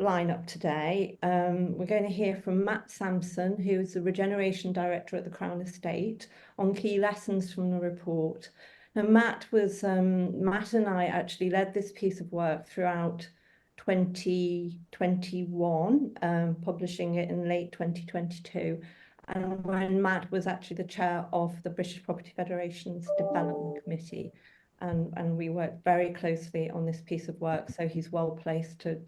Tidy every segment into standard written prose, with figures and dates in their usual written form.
lineup today. We're going to hear from Matt Sampson, who is the Regeneration Director at the Crown Estate, on key lessons from the report. Now, Matt and I actually led this piece of work throughout 2021, publishing it in late 2022. And when Matt was actually the chair of the British Property Federation's Development Committee. And we worked very closely on this piece of work, so he's well placed to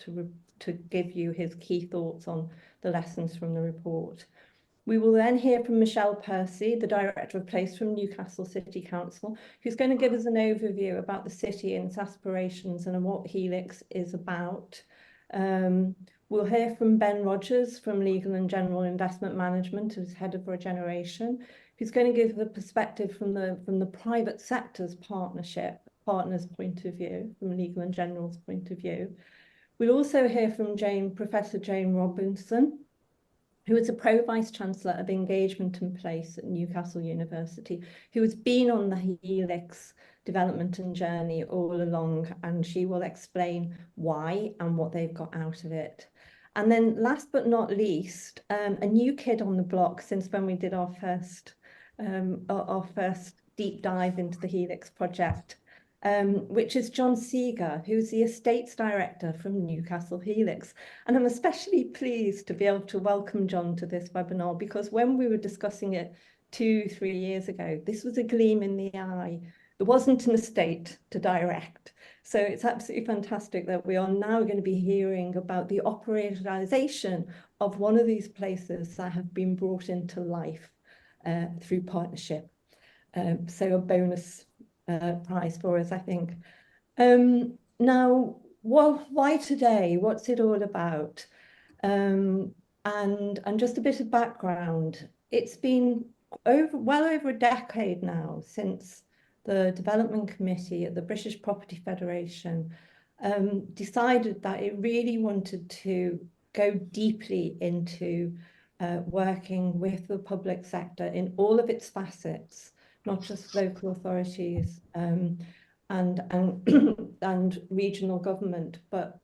give you his key thoughts on the lessons from the report. We will then hear from Michelle Percy, the Director of Place from Newcastle City Council, who's going to give us an overview about the city and its aspirations and what Helix is about. We'll hear from Ben Rogers from Legal and General Investment Management, who's Head of Regeneration, who's going to give the perspective from the private sector's partners' point of view, from Legal and General's point of view. We'll also hear from Professor Jane Robinson, who is a Pro-Vice-Chancellor of Engagement and Place at Newcastle University, who has been on the Helix development and journey all along, and she will explain why and what they've got out of it. And then last but not least, a new kid on the block since when we did our first deep dive into the Helix project, which is John Seeger, who's the Estates Director from Newcastle Helix. And I'm especially pleased to be able to welcome John to this webinar, because when we were discussing it 2-3 years ago, this was a gleam in the eye. There wasn't an estate to direct. So it's absolutely fantastic that we are now going to be hearing about the operationalization of one of these places that have been brought into life through partnership. So a bonus prize for us, I think. Now, why today? What's it all about? And just a bit of background. It's been well over a decade now since the Development Committee at the British Property Federation decided that it really wanted to go deeply into working with the public sector in all of its facets, not just local authorities and regional government, but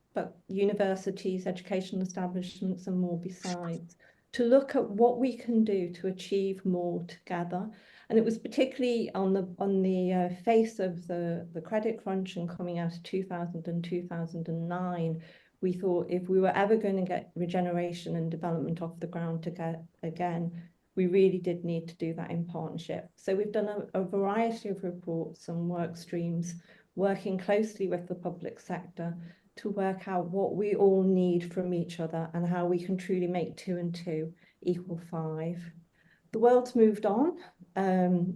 universities, educational establishments, and more besides, to look at what we can do to achieve more together. And it was particularly on the face of the credit crunch and coming out of 2000 and 2009, we thought if we were ever going to get regeneration and development off the ground again, we really did need to do that in partnership. So we've done a variety of reports and work streams, working closely with the public sector to work out what we all need from each other and how we can truly make 2 and 2 equal 5. The world's moved on,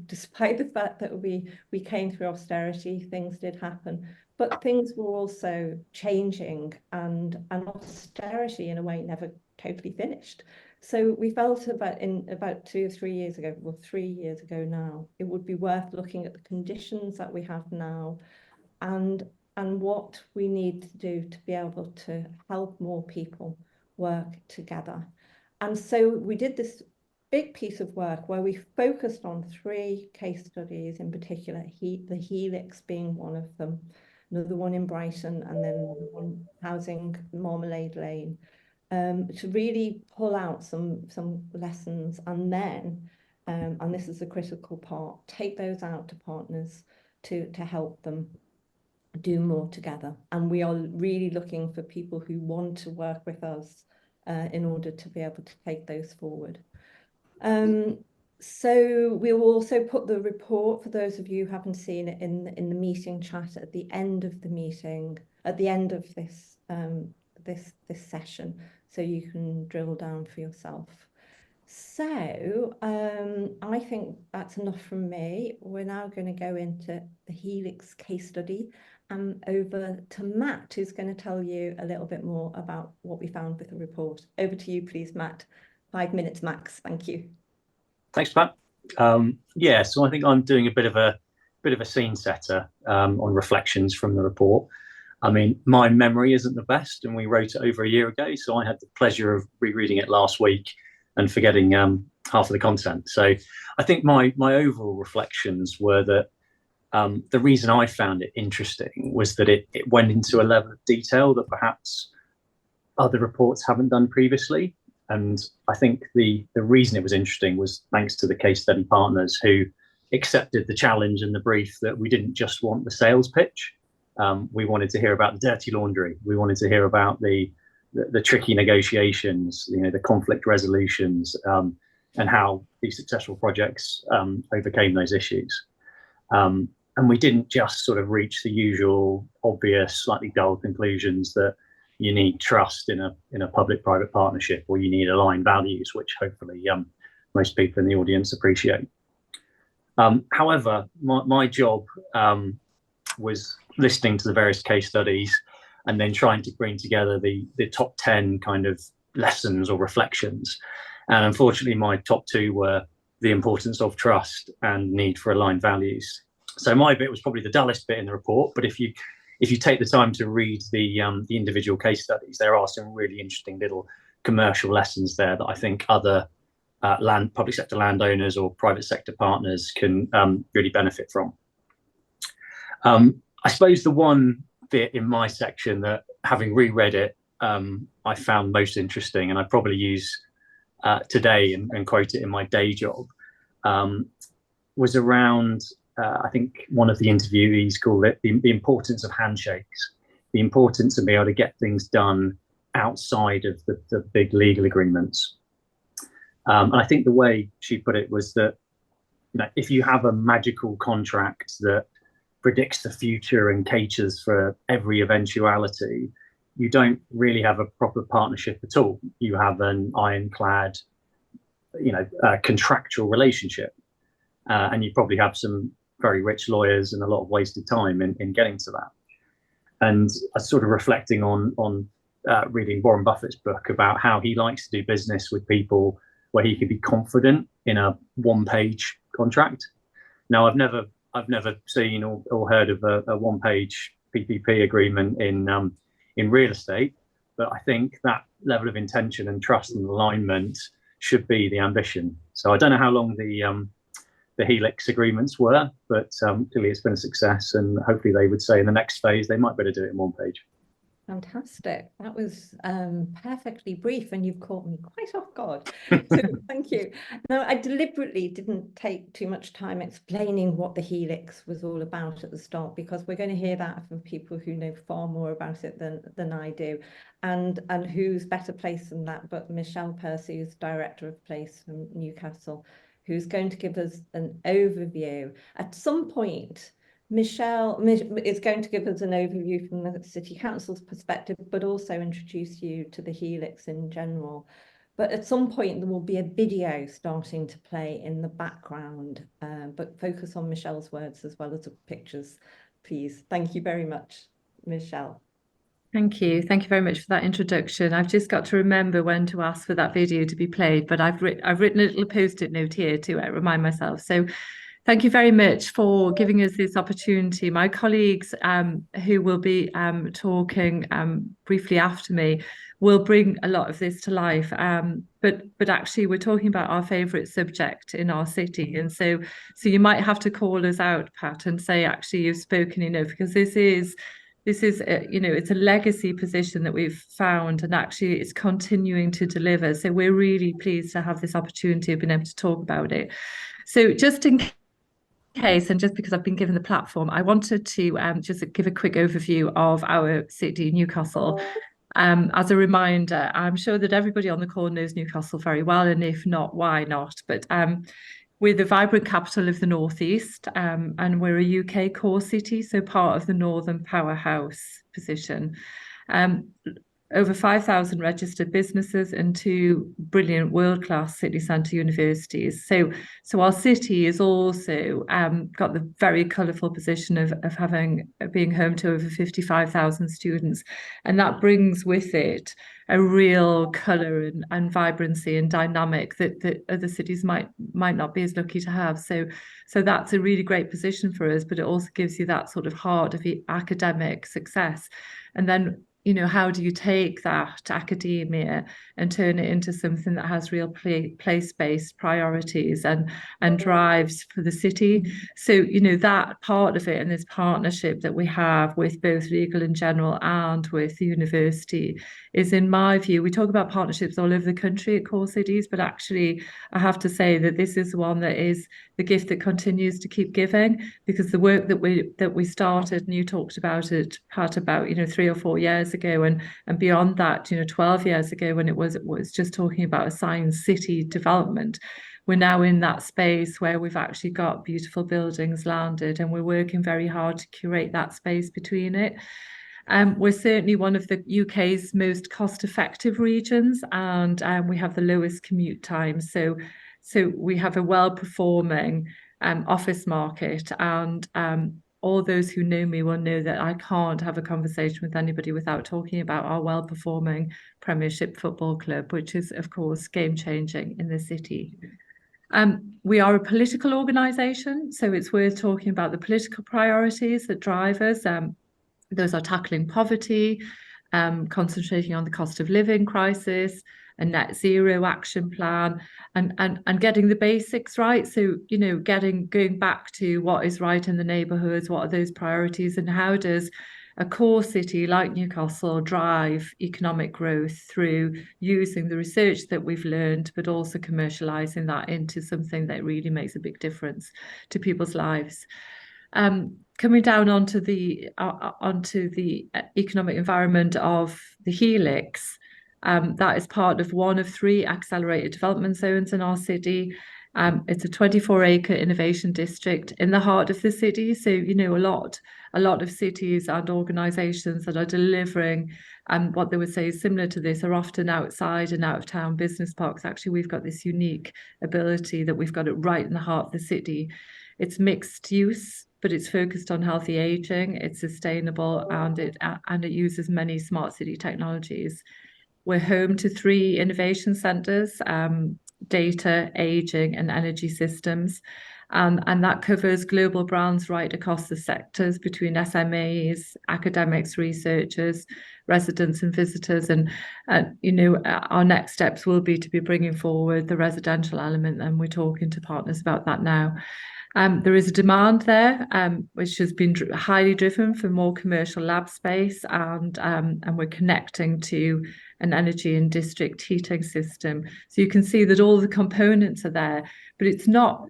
despite the fact that we came through austerity, things did happen, but things were also changing, and austerity in a way never totally finished. So we felt about 2 or 3 years ago, well, 3 years ago now, it would be worth looking at the conditions that we have now and what we need to do to be able to help more people work together. And so we did this big piece of work where we focused on 3 case studies in particular, the Helix being one of them, another one in Brighton, and then one housing Marmalade Lane, to really pull out some lessons, and then, and this is the critical part, take those out to partners to help them do more together. And we are really looking for people who want to work with us in order to be able to take those forward. So we will also put the report, for those of you who haven't seen it, in the meeting chat at the end of the meeting, at the end of this this session, so you can drill down for yourself. So I think that's enough from me. We're now going to go into the Helix case study and over to Matt, who's going to tell you a little bit more about what we found with the report. Over to you, please, Matt. 5 minutes max. Thank you. Thanks, Pat. Yeah, so I think I'm doing a bit of a scene setter on reflections from the report. I mean, my memory isn't the best, and we wrote it over a year ago, so I had the pleasure of rereading it last week and forgetting half of the content. So I think my overall reflections were that the reason I found it interesting was that it went into a level of detail that perhaps other reports haven't done previously. And I think the reason it was interesting was thanks to the case study partners who accepted the challenge and the brief that we didn't just want the sales pitch. We wanted to hear about the dirty laundry. We wanted to hear about the tricky negotiations, the conflict resolutions, and how these successful projects overcame those issues. And we didn't just sort of reach the usual obvious, slightly dull conclusions that you need trust in a public-private partnership, or you need aligned values, which hopefully most people in the audience appreciate. However, my job was listening to the various case studies and then trying to bring together the top 10 kind of lessons or reflections. And unfortunately, my top two were the importance of trust and need for aligned values. So my bit was probably the dullest bit in the report, but if you take the time to read the individual case studies, there are some really interesting little commercial lessons there that I think other public sector landowners or private sector partners can really benefit from. I suppose the one bit in my section that, having reread it, I found most interesting, and I probably use today and quote it in my day job, was around, I think one of the interviewees called it the importance of handshakes, the importance of being able to get things done outside of the big legal agreements. And I think the way she put it was that if you have a magical contract that predicts the future and caters for every eventuality, you don't really have a proper partnership at all. You have an ironclad, contractual relationship, and you probably have some very rich lawyers and a lot of wasted time in getting to that. And I was sort of reflecting on reading Warren Buffett's book about how he likes to do business with people where he could be confident in a one-page contract. Now, I've never seen or heard of a one-page PPP agreement in real estate, but I think that level of intention and trust and alignment should be the ambition. So I don't know how long the Helix agreements were, but clearly it's been a success, and hopefully they would say in the next phase they might better do it in one page. Fantastic. That was perfectly brief, and you've caught me quite off guard. So thank you. Now, I deliberately didn't take too much time explaining what the Helix was all about at the start, because we're going to hear that from people who know far more about it than I do. And who's better placed than that but Michelle Percy, who's Director of Place from Newcastle, who's going to give us an overview. At some point, Michelle is going to give us an overview from the City Council's perspective, but also introduce you to the Helix in general. But at some point, there will be a video starting to play in the background, but focus on Michelle's words as well as the pictures, please. Thank you very much, Michelle. Thank you. Thank you very much for that introduction. I've just got to remember when to ask for that video to be played, but I've written a little post-it note here to remind myself. So thank you very much for giving us this opportunity. My colleagues who will be talking briefly after me will bring a lot of this to life. But actually, we're talking about our favourite subject in our city. And so you might have to call us out, Pat, and say, actually, you've spoken enough, because this is it's a legacy position that we've found, and actually it's continuing to deliver. So we're really pleased to have this opportunity of being able to talk about it. So just in case, and just because I've been given the platform, I wanted to just give a quick overview of our city, Newcastle. As a reminder, I'm sure that everybody on the call knows Newcastle very well, and if not, why not? But we're the vibrant capital of the Northeast, and we're a UK core city, so part of the Northern Powerhouse position. Over 5,000 registered businesses and 2 brilliant world-class city centre universities. So our city is also got the very colourful position of being home to over 55,000 students, and that brings with it a real colour and vibrancy and dynamic that other cities might not be as lucky to have. So that's a really great position for us, but it also gives you that sort of heart of the academic success. And then you know, how do you take that academia and turn it into something that has real place-based priorities and drives for the city? So, you know, that part of it and this partnership that we have with both Legal and General and with the university is, in my view, we talk about partnerships all over the country at core cities, but actually I have to say that this is one that is the gift that continues to keep giving, because the work that we started, and you talked about it, Pat, about, you know, 3 or 4 years ago, and beyond that, you know, 12 years ago, when it was just talking about a science city development. We're now in that space where we've actually got beautiful buildings landed, and we're working very hard to curate that space between it. We're certainly one of the UK's most cost-effective regions, and we have the lowest commute times. So we have a well-performing office market, and all those who know me will know that I can't have a conversation with anybody without talking about our well-performing Premiership Football Club, which is, of course, game-changing in the city. We are a political organisation, so it's worth talking about the political priorities that drive us. Those are tackling poverty, concentrating on the cost of living crisis, a net zero action plan, and getting the basics right. So, you know, going back to what is right in the neighbourhoods, what are those priorities, and how does a core city like Newcastle drive economic growth through using the research that we've learned, but also commercialising that into something that really makes a big difference to people's lives. Coming down onto the economic environment of the Helix, that is part of one of 3 accelerated development zones in our city. It's a 24-acre innovation district in the heart of the city. So, you know, a lot of cities and organisations that are delivering what they would say is similar to this are often outside and out of town business parks. Actually, we've got this unique ability that we've got it right in the heart of the city. It's mixed use, but it's focused on healthy aging, it's sustainable, and it uses many smart city technologies. We're home to 3 innovation centres, data, aging, and energy systems. And that covers global brands right across the sectors between SMEs, academics, researchers, residents and visitors. And you know, our next steps will be to be bringing forward the residential element, and we're talking to partners about that now. There is a demand there, which has been highly driven for more commercial lab space, and we're connecting to an energy and district heating system. So you can see that all the components are there, but it's not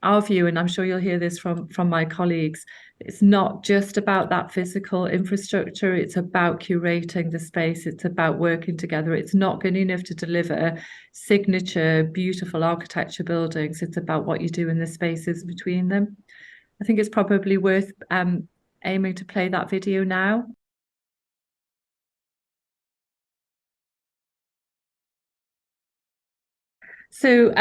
our view, and I'm sure you'll hear this from my colleagues, it's not just about that physical infrastructure, it's about curating the space, it's about working together. It's not good enough to deliver signature, beautiful architecture buildings, it's about what you do in the spaces between them. I think it's probably worth aiming to play that video now. So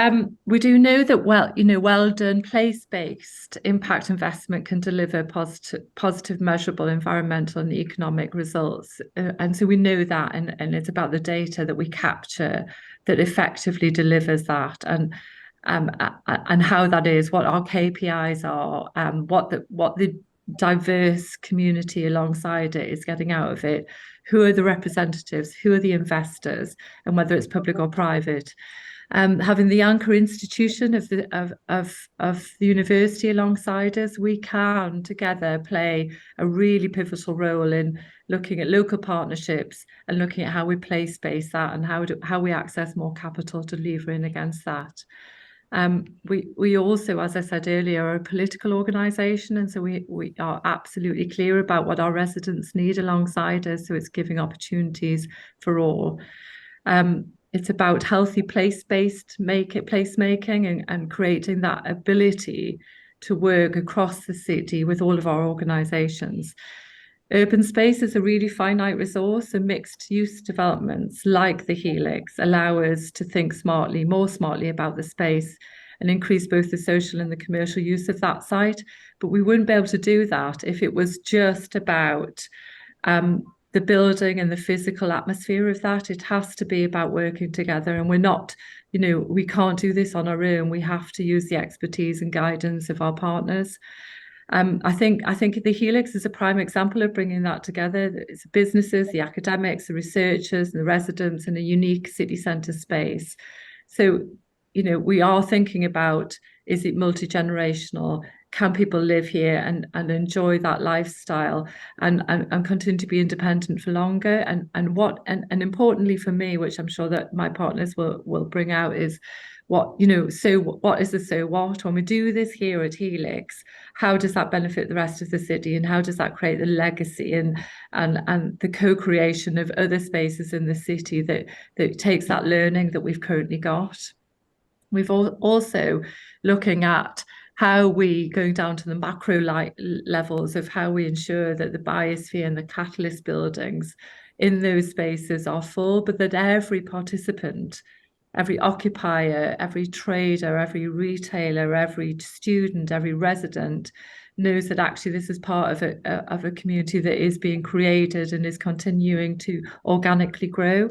we do know that well done place-based impact investment can deliver positive measurable environmental and economic results. And so we know that, and it's about the data that we capture that effectively delivers that, and how that is, what our KPIs are, what the diverse community alongside it is getting out of it, who are the representatives, who are the investors, and whether it's public or private. Having the anchor institution of the university alongside us, we can together play a really pivotal role in looking at local partnerships and looking at how we place-based that, and how we access more capital to lever in against that. We also, as I said earlier, are a political organisation, and so we are absolutely clear about what our residents need alongside us. So it's giving opportunities for all. It's about healthy placemaking and creating that ability to work across the city with all of our organisations. Urban space is a really finite resource, and mixed use developments like the Helix allow us to think more smartly about the space and increase both the social and the commercial use of that site. But we wouldn't be able to do that if it was just about the building and the physical atmosphere of that. It has to be about working together, and we're not, we can't do this on our own. We have to use the expertise and guidance of our partners. I think the Helix is a prime example of bringing that together. It's businesses, the academics, the researchers, and the residents in a unique city centre space. So, you know, we are thinking about, is it multi-generational? Can people live here and enjoy that lifestyle and continue to be independent for longer? And importantly for me, which I'm sure that my partners will bring out, is what, you know, so what is the so what? When we do this here at Helix, how does that benefit the rest of the city, and how does that create the legacy and the co-creation of other spaces in the city that takes that learning that we've currently got? We've also looking at how we going down to the macro levels of how we ensure that the biosphere and the catalyst buildings in those spaces are full, but that every participant, every occupier, every trader, every retailer, every student, every resident knows that actually this is part of a community that is being created and is continuing to organically grow.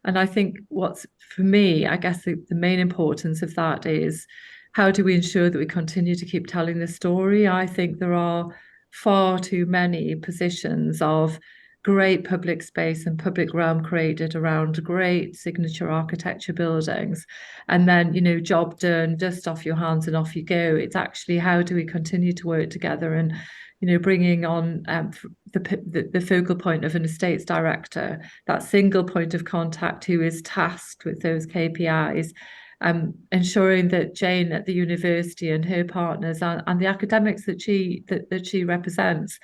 And I think what's, for me, I guess the main importance of that is, how do we ensure that we continue to keep telling the story? I think there are far too many positions of great public space and public realm created around great signature architecture buildings, and then, you know, job done, dust off your hands and off you go. It's actually, how do we continue to work together, and, you know, bringing on the focal point of an estates director, that single point of contact who is tasked with those KPIs, ensuring that Jane at the university and her partners and the academics that she represents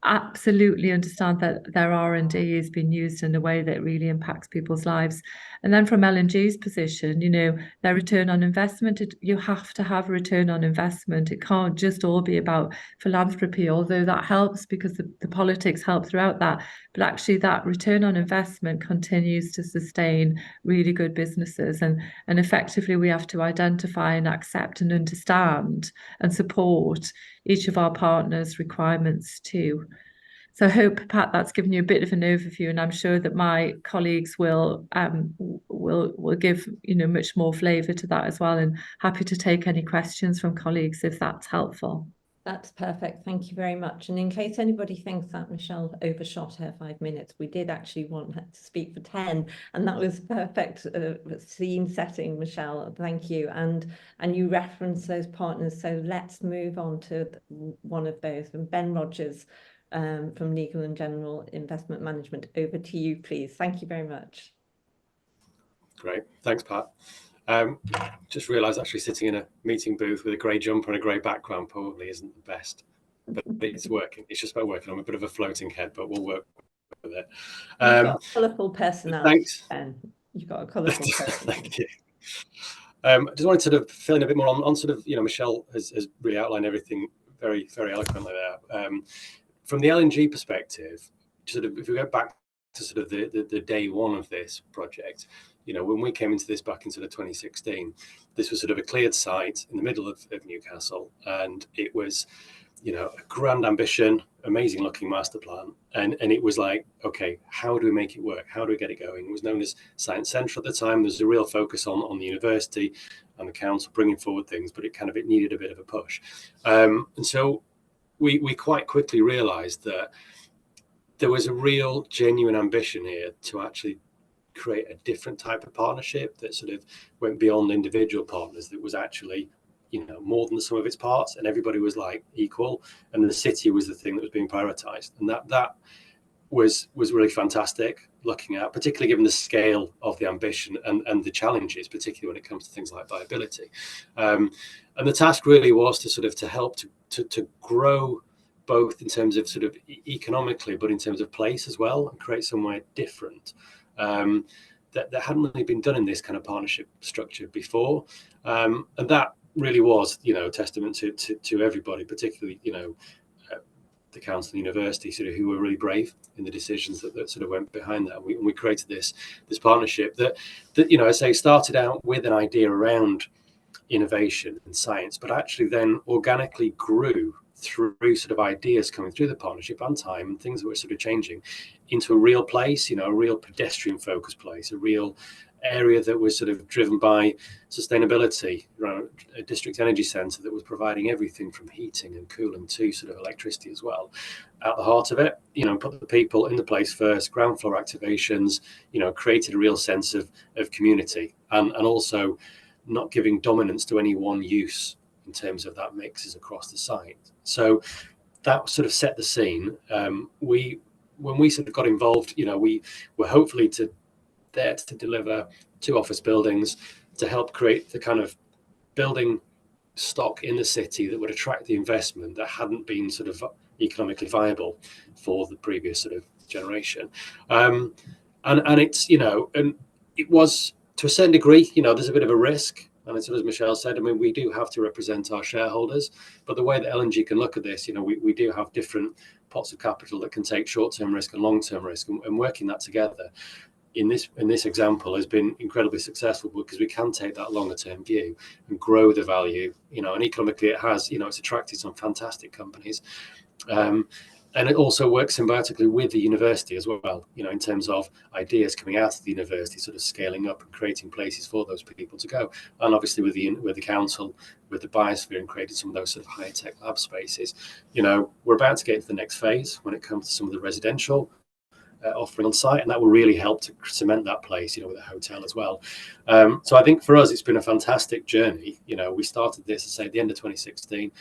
absolutely understand that their R&D is being used in a way that really impacts people's lives. And then from L&G's position, you know, their return on investment, you have to have a return on investment. It can't just all be about philanthropy, although that helps because the politics help throughout that. But actually that return on investment continues to sustain really good businesses. And effectively we have to identify and accept and understand and support each of our partners' requirements too. So I hope, Pat, that's given you a bit of an overview, and I'm sure that my colleagues will give, you know, much more flavour to that as well, and happy to take any questions from colleagues if that's helpful. That's perfect. Thank you very much. And in case anybody thinks that Michelle overshot her 5 minutes, we did actually want her to speak for 10, and that was perfect scene setting, Michelle. Thank you. And you referenced those partners. So let's move on to one of those. And Ben Rogers from Legal and General Investment Management, over to you, please. Thank you very much. Great. Thanks, Pat. Just realised actually sitting in a meeting booth with a grey jumper and a grey background probably isn't the best, but it's working. It's just about working. I'm a bit of a floating head, but we'll work with it. You've got a colourful personality. Thanks. Ben. You've got a colourful personality. Thank you. I just wanted to sort of fill in a bit more on sort of, you know, Michelle has really outlined everything very, very eloquently there. From the L&G perspective, sort of if we go back to sort of the day one of this project, you know, when we came into this back in sort of 2016, this was sort of a cleared site in the middle of Newcastle, and it was, you know, a grand ambition, amazing looking master plan, and it was like, okay, how do we make it work? How do we get it going? It was known as Science Central at the time. There's a real focus on the university and the council bringing forward things, but it needed a bit of a push, and so we quite quickly realised that there was a real genuine ambition here to actually create a different type of partnership that sort of went beyond individual partners, that was actually, you know, more than the sum of its parts, and everybody was like equal, and the city was the thing that was being prioritized. And that was really fantastic looking at, particularly given the scale of the ambition and the challenges, particularly when it comes to things like viability. And the task really was to sort of to help to grow both in terms of sort of economically, but in terms of place as well, and create somewhere different that hadn't really been done in this kind of partnership structure before. And that really was, you know, testament to everybody, particularly, you know, the council and university, sort of, who were really brave in the decisions that sort of went behind that. And we created this partnership that, you know, I say started out with an idea around innovation and science, but actually then organically grew through sort of ideas coming through the partnership and time and things that were sort of changing into a real place, a real pedestrian focused place, a real area that was sort of driven by sustainability, around a district energy centre that was providing everything from heating and cooling to sort of electricity as well. At the heart of it, put the people in the place first, ground floor activations, created a real sense of community, and also not giving dominance to any one use in terms of that mixes across the site. So that sort of set the scene. When we sort of got involved, we were hopefully there to deliver 2 office buildings to help create the kind of building stock in the city that would attract the investment that hadn't been sort of economically viable for the previous sort of generation. And it's, and it was to a certain degree, there's a bit of a risk. And as Michelle said, I mean, we do have to represent our shareholders, but the way that L&G can look at this, we do have different pots of capital that can take short-term risk and long-term risk, and working that together in this example has been incredibly successful because we can take that longer term view and grow the value, and economically it has, it's attracted some fantastic companies. And it also works symbiotically with the university as well, in terms of ideas coming out of the university, sort of scaling up and creating places for those people to go. And obviously with the council, with the biosphere, and creating some of those sort of high tech lab spaces. We're about to get to the next phase when it comes to some of the residential offering on site, and that will really help to cement that place, with a hotel as well. So I think for us, it's been a fantastic journey. We started this, at the end of 2016.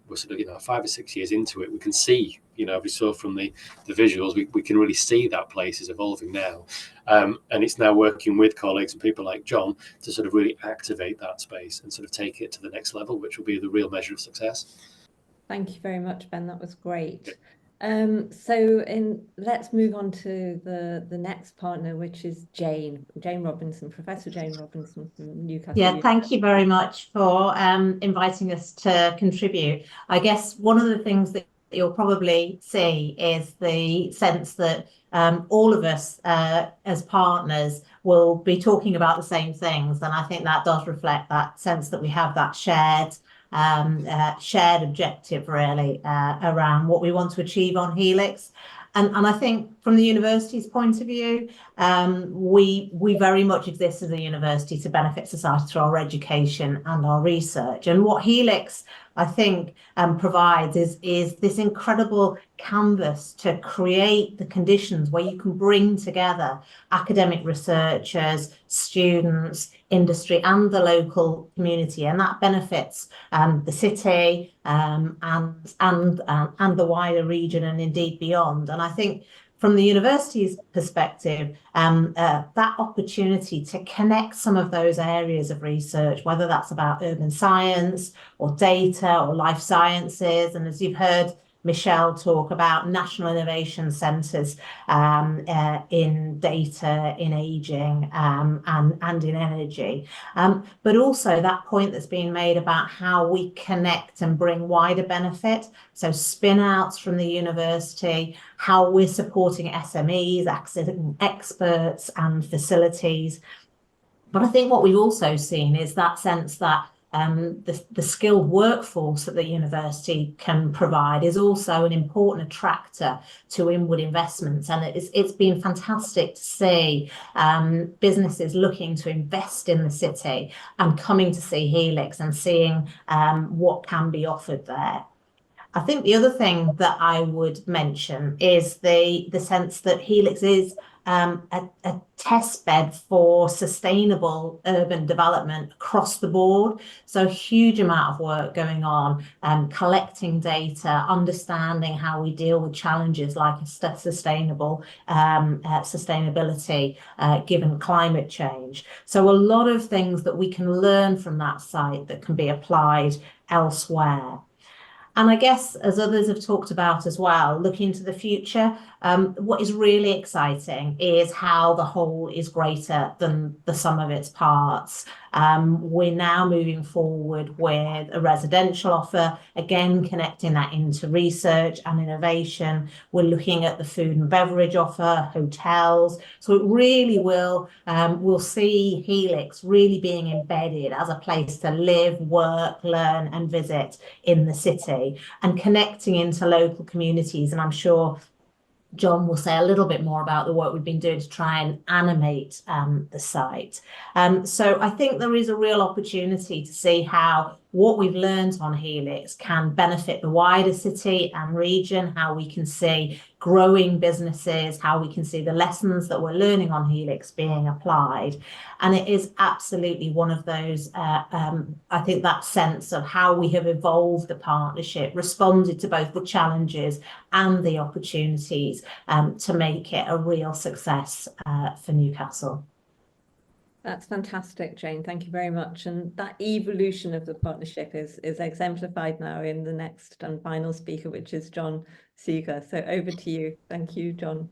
We're sort of 5 or 6 years into it. We can see, we saw from the visuals, we can really see that place is evolving now, and it's now working with colleagues and people like John to sort of really activate that space and sort of take it to the next level, which will be the real measure of success. Thank you very much, Ben. That was great. Let's move on to the next partner, which is Jane Robinson, Professor Jane Robinson from Newcastle. Yeah, thank you very much for inviting us to contribute. I guess one of the things that you'll probably see is the sense that all of us as partners will be talking about the same things, and I think that does reflect that sense that we have that shared objective really around what we want to achieve on Helix. And I think from the university's point of view, we very much exist as a university to benefit society through our education and our research. And what Helix, I think, provides is this incredible canvas to create the conditions where you can bring together academic researchers, students, industry, and the local community, and that benefits the city and the wider region, and indeed beyond. And I think from the university's perspective, that opportunity to connect some of those areas of research, whether that's about urban science or data or life sciences, and as you've heard Michelle talk about national innovation centres in data, in ageing, and in energy. But also that point that's been made about how we connect and bring wider benefit. So spin outs from the university, how we're supporting SMEs, experts and facilities. But I think what we've also seen is that sense that the skilled workforce that the university can provide is also an important attractor to inward investments, and it's been fantastic to see businesses looking to invest in the city and coming to see Helix and seeing what can be offered there. I think the other thing that I would mention is the sense that Helix is a test bed for sustainable urban development across the board. So a huge amount of work going on, collecting data, understanding how we deal with challenges like sustainability given climate change. So a lot of things that we can learn from that site that can be applied elsewhere. And I guess, as others have talked about as well, looking to the future, what is really exciting is how the whole is greater than the sum of its parts. We're now moving forward with a residential offer, again, connecting that into research and innovation. We're looking at the food and beverage offer, hotels. So it really will, we'll see Helix really being embedded as a place to live, work, learn and visit in the city, and connecting into local communities. And I'm sure John will say a little bit more about the work we've been doing to try and animate the site. So I think there is a real opportunity to see how what we've learned on Helix can benefit the wider city and region, how we can see growing businesses, how we can see the lessons that we're learning on Helix being applied. And it is absolutely one of those, I think that sense of how we have evolved the partnership, responded to both the challenges and the opportunities to make it a real success for Newcastle. That's fantastic, Jane. Thank you very much. And that evolution of the partnership is exemplified now in the next and final speaker, which is John Seeger. So over to you. Thank you, John.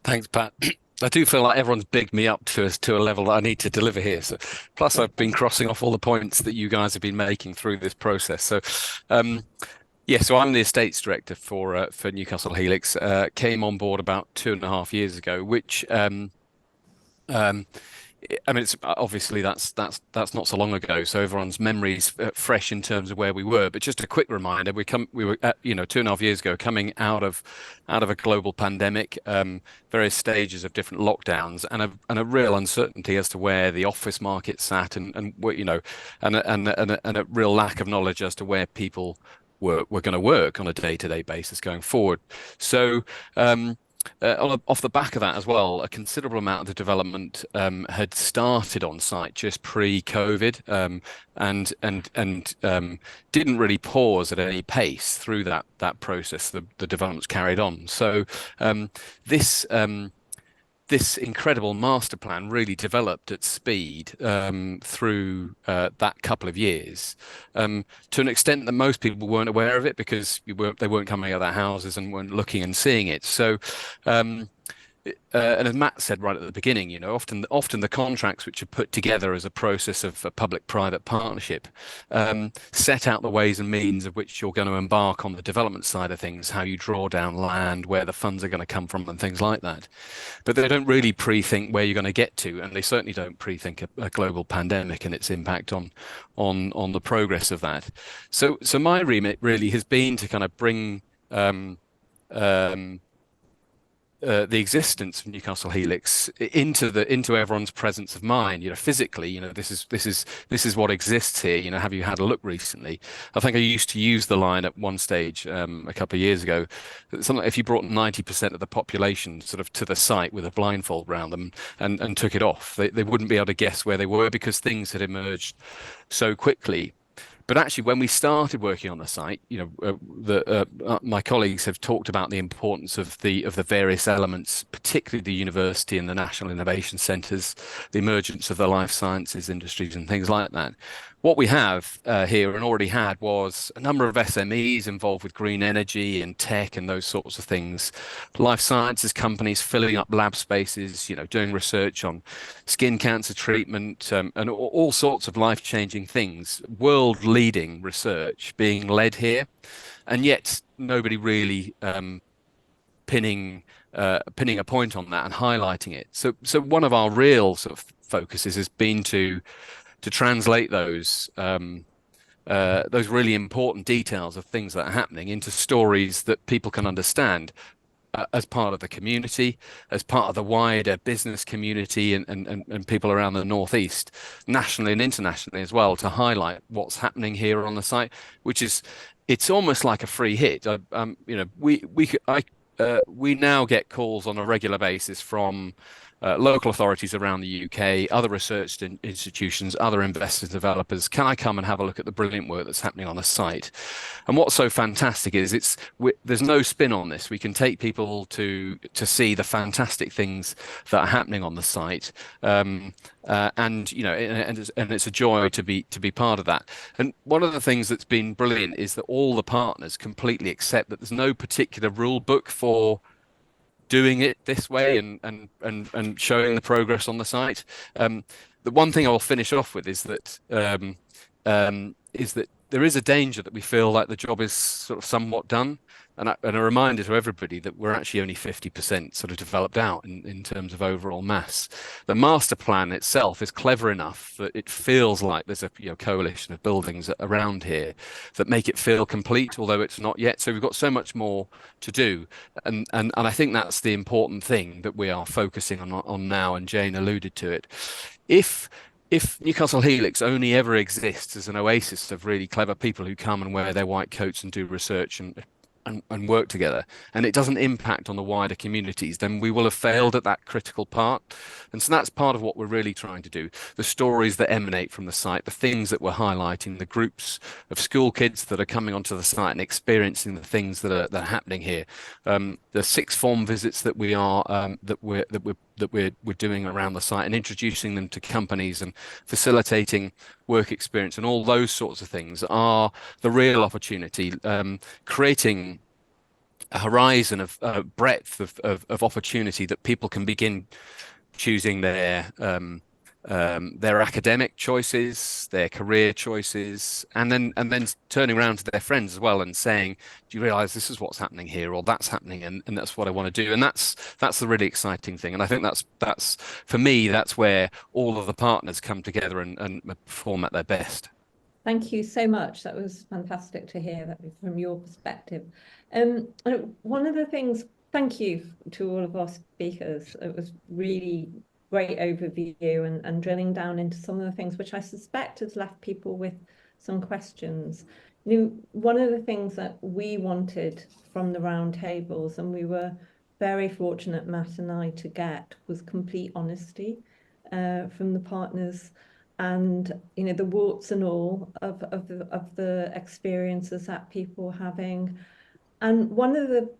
Thanks, Pat. I do feel like everyone's bigged me up to a level that I need to deliver here. So, plus, I've been crossing off all the points that you guys have been making through this process. So, yeah, so I'm the estates director for Newcastle Helix. Came on board about 2.5 years ago, which I mean, it's obviously that's not so long ago, so everyone's memories fresh in terms of where we were. But just a quick reminder: we were 2.5 years ago, coming out of a global pandemic, various stages of different lockdowns, and a real uncertainty as to where the office market sat, and a real lack of knowledge as to where people were going to work on a day-to-day basis going forward. So. Off the back of that as well, a considerable amount of the development had started on site just pre-COVID, and didn't really pause at any pace through that process. The developments carried on. So this incredible master plan really developed at speed through that couple of years, to an extent that most people weren't aware of it because they weren't coming out of their houses and weren't looking and seeing it. So, and as Matt said right at the beginning, often the contracts which are put together as a process of a public-private partnership set out the ways and means of which you're going to embark on the development side of things, how you draw down land, where the funds are going to come from, and things like that. But they don't really pre-think where you're going to get to, and they certainly don't pre-think a global pandemic and its impact on the progress of that. So my remit really has been to kind of bring the existence of Newcastle Helix into everyone's presence of mind. Physically, this is what exists here. Have you had a look recently? I think I used to use the line at one stage a couple of years ago. Something like if you brought 90% of the population sort of to the site with a blindfold around them and took it off, they wouldn't be able to guess where they were because things had emerged so quickly. But actually, when we started working on the site, my colleagues have talked about the importance of the various elements, particularly the university and the national innovation centres, the emergence of the life sciences industries and things like that. What we have here and already had was a number of SMEs involved with green energy and tech and those sorts of things. Life sciences companies filling up lab spaces, doing research on skin cancer treatment and all sorts of life-changing things. World-leading research being led here, and yet nobody really pinning a point on that and highlighting it. So one of our real sort of focuses has been to translate those really important details of things that are happening into stories that people can understand as part of the community, as part of the wider business community and people around the Northeast, nationally and internationally as well, to highlight what's happening here on the site, it's almost like a free hit. We now get calls on a regular basis from local authorities around the UK, other research institutions, other investors, developers. Can I come and have a look at the brilliant work that's happening on the site? And what's so fantastic is there's no spin on this. We can take people to see the fantastic things that are happening on the site, and it's a joy to be part of that. And one of the things that's been brilliant is that all the partners completely accept that there's no particular rule book for doing it this way and showing the progress on the site. the one thing I'll finish off with is that there is a danger that we feel like the job is sort of somewhat done. And a reminder to everybody that we're actually only 50% sort of developed out in terms of overall mass. The master plan itself is clever enough that it feels like there's a coalition of buildings around here that make it feel complete, although it's not yet. So we've got so much more to do, and I think that's the important thing that we are focusing on now. And Jane alluded to it. If Newcastle Helix only ever exists as an oasis of really clever people who come and wear their white coats and do research and work together, and it doesn't impact on the wider communities, then we will have failed at that critical part. And so that's part of what we're really trying to do. The stories that emanate from the site, the things that we're highlighting, the groups of school kids that are coming onto the site and experiencing the things that are happening here, the sixth form visits that we're doing around the site and introducing them to companies and facilitating work experience and all those sorts of things are the real opportunity, creating a horizon of breadth of opportunity that people can begin choosing their academic choices, their career choices, and then turning around to their friends as well and saying, do you realize this is what's happening here, or that's happening, and that's what I want to do. And that's the really exciting thing. And I think that's for me, that's where all of the partners come together and perform at their best. Thank you so much. That was fantastic to hear that from your perspective. One of the things, thank you to all of our speakers. It was really great overview and drilling down into some of the things which I suspect has left people with some questions. One of the things that we wanted from the roundtables, and we were very fortunate, Matt and I, to get, was complete honesty from the partners. And the warts and all of the experiences that people were having. And one of the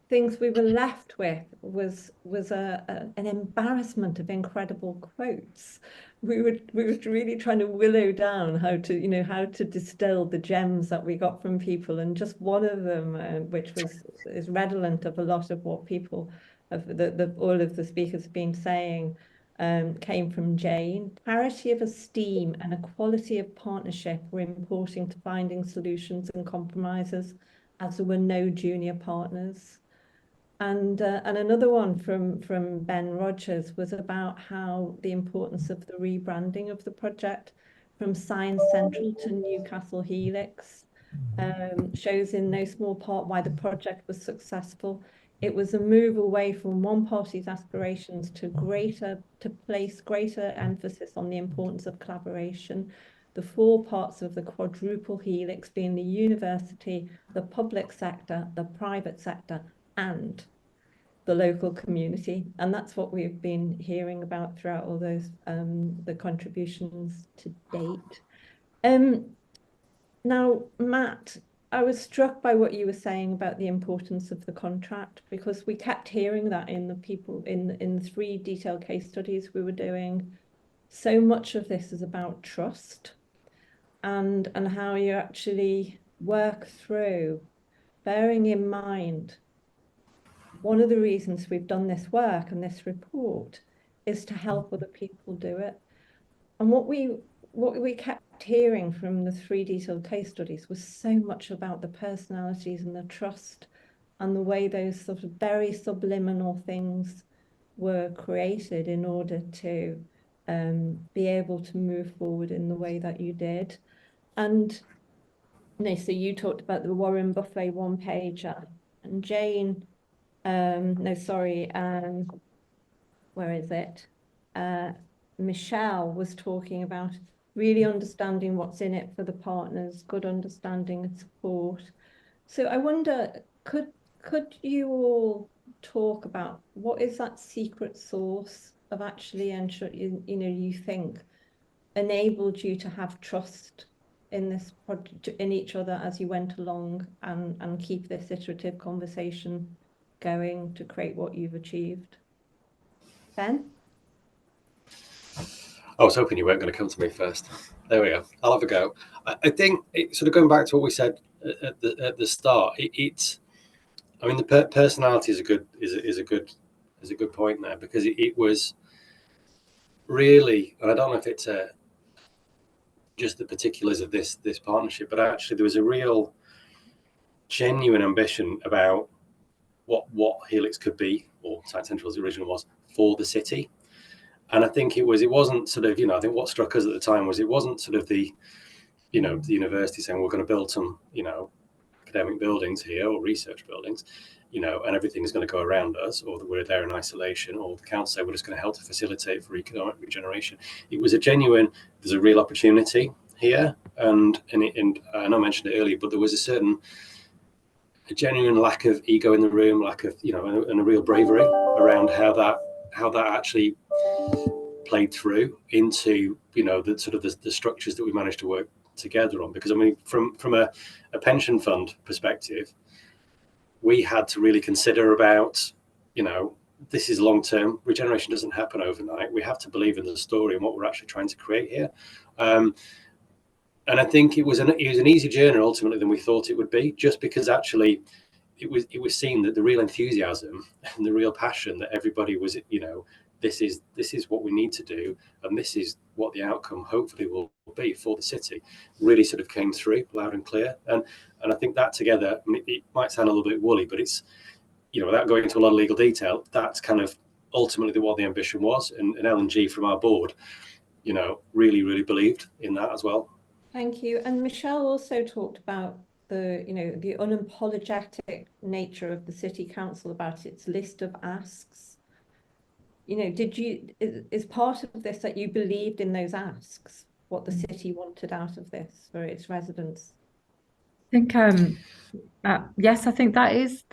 things we were left with was an embarrassment of incredible quotes. We were really trying to willow down how to distill the gems that we got from people, and just one of them, which is redolent of a lot of what people of all of the speakers have been saying. Came from Jane. Parity of esteem and equality of partnership were important to finding solutions and compromises, as there were no junior partners. And another one from Ben Rogers was about how the importance of the rebranding of the project from Science Central to Newcastle Helix shows in no small part why the project was successful. It was a move away from one party's aspirations to place greater emphasis on the importance of collaboration. The four parts of the quadruple helix being the university, the public sector, the private sector, and the local community. And that's what we've been hearing about throughout all those the contributions to date. Now, Matt, I was struck by what you were saying about the importance of the contract, because we kept hearing that in the people in the 3 detailed case studies we were doing. So much of this is about trust and how you actually work through, bearing in mind one of the reasons we've done this work and this report is to help other people do it. And what we kept hearing from the 3 detailed case studies was so much about the personalities and the trust and the way those sort of very subliminal things were created in order to be able to move forward in the way that you did. And so you talked about the Warren Buffett one-pager, and Jane, where is it? Michelle was talking about really understanding what's in it for the partners, good understanding and support. So I wonder, could you all talk about what is that secret source of actually you think enabled you to have trust in this project, in each other as you went along, and keep this iterative conversation going to create what you've achieved? Ben? I was hoping you weren't going to come to me first. There we go. I'll have a go. I think sort of going back to what we said at the start. I mean, the personality is a good point there, because it was really, and I don't know if it's just the particulars of this partnership, but actually there was a real genuine ambition about what Helix could be, or Site Central's original was, for the city. And I think it wasn't sort of, I think what struck us at the time was it wasn't sort of the university saying we're going to build some, academic buildings here or research buildings, and everything's going to go around us, or that we're there in isolation, or the council say we're just going to help to facilitate for economic regeneration. It was a genuine, there's a real opportunity here, and I know I mentioned it earlier, but there was a genuine lack of ego in the room, lack of, and a real bravery around how that actually played through into, the sort of the structures that we managed to work together on. Because I mean, from a pension fund perspective, we had to really consider about, this is long term. Regeneration doesn't happen overnight. We have to believe in the story and what we're actually trying to create here. And I think it was an easier journey ultimately than we thought it would be, just because actually it was seen that the real enthusiasm and the real passion that everybody was, this is what we need to do, and this is what the outcome hopefully will be for the city, really sort of came through loud and clear. And I think that together, I mean, it might sound a little bit woolly, but it's, without going into a lot of legal detail, that's kind of ultimately what the ambition was. And L&G from our board, really, really believed in that as well. Thank you. And Michelle also talked about the unapologetic nature of the City Council about its list of asks. Is part of this that you believed in those asks, what the city wanted out of this for its residents? I think yes, I think that is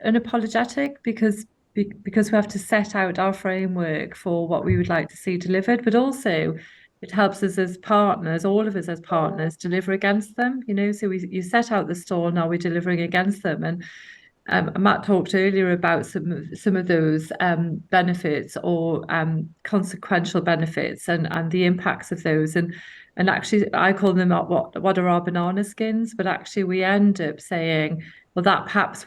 unapologetic, because we have to set out our framework for what we would like to see delivered, but also it helps us as partners, all of us as partners, deliver against them. So you set out the stall, now we're delivering against them. And Matt talked earlier about some of those benefits, or consequential benefits, and the impacts of those. And actually, I call them what are our banana skins, but actually we end up saying, well, that perhaps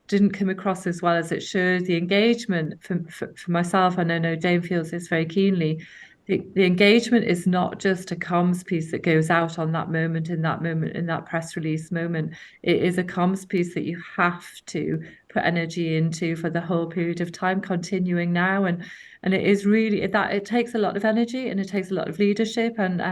didn't come across as well as it should. The engagement for myself, and I know Dane feels this very keenly. The engagement is not just a comms piece that goes out on that moment, in that press release moment. It is a comms piece that you have to put energy into for the whole period of time, continuing now. And it is really that it takes a lot of energy, and it takes a lot of leadership. And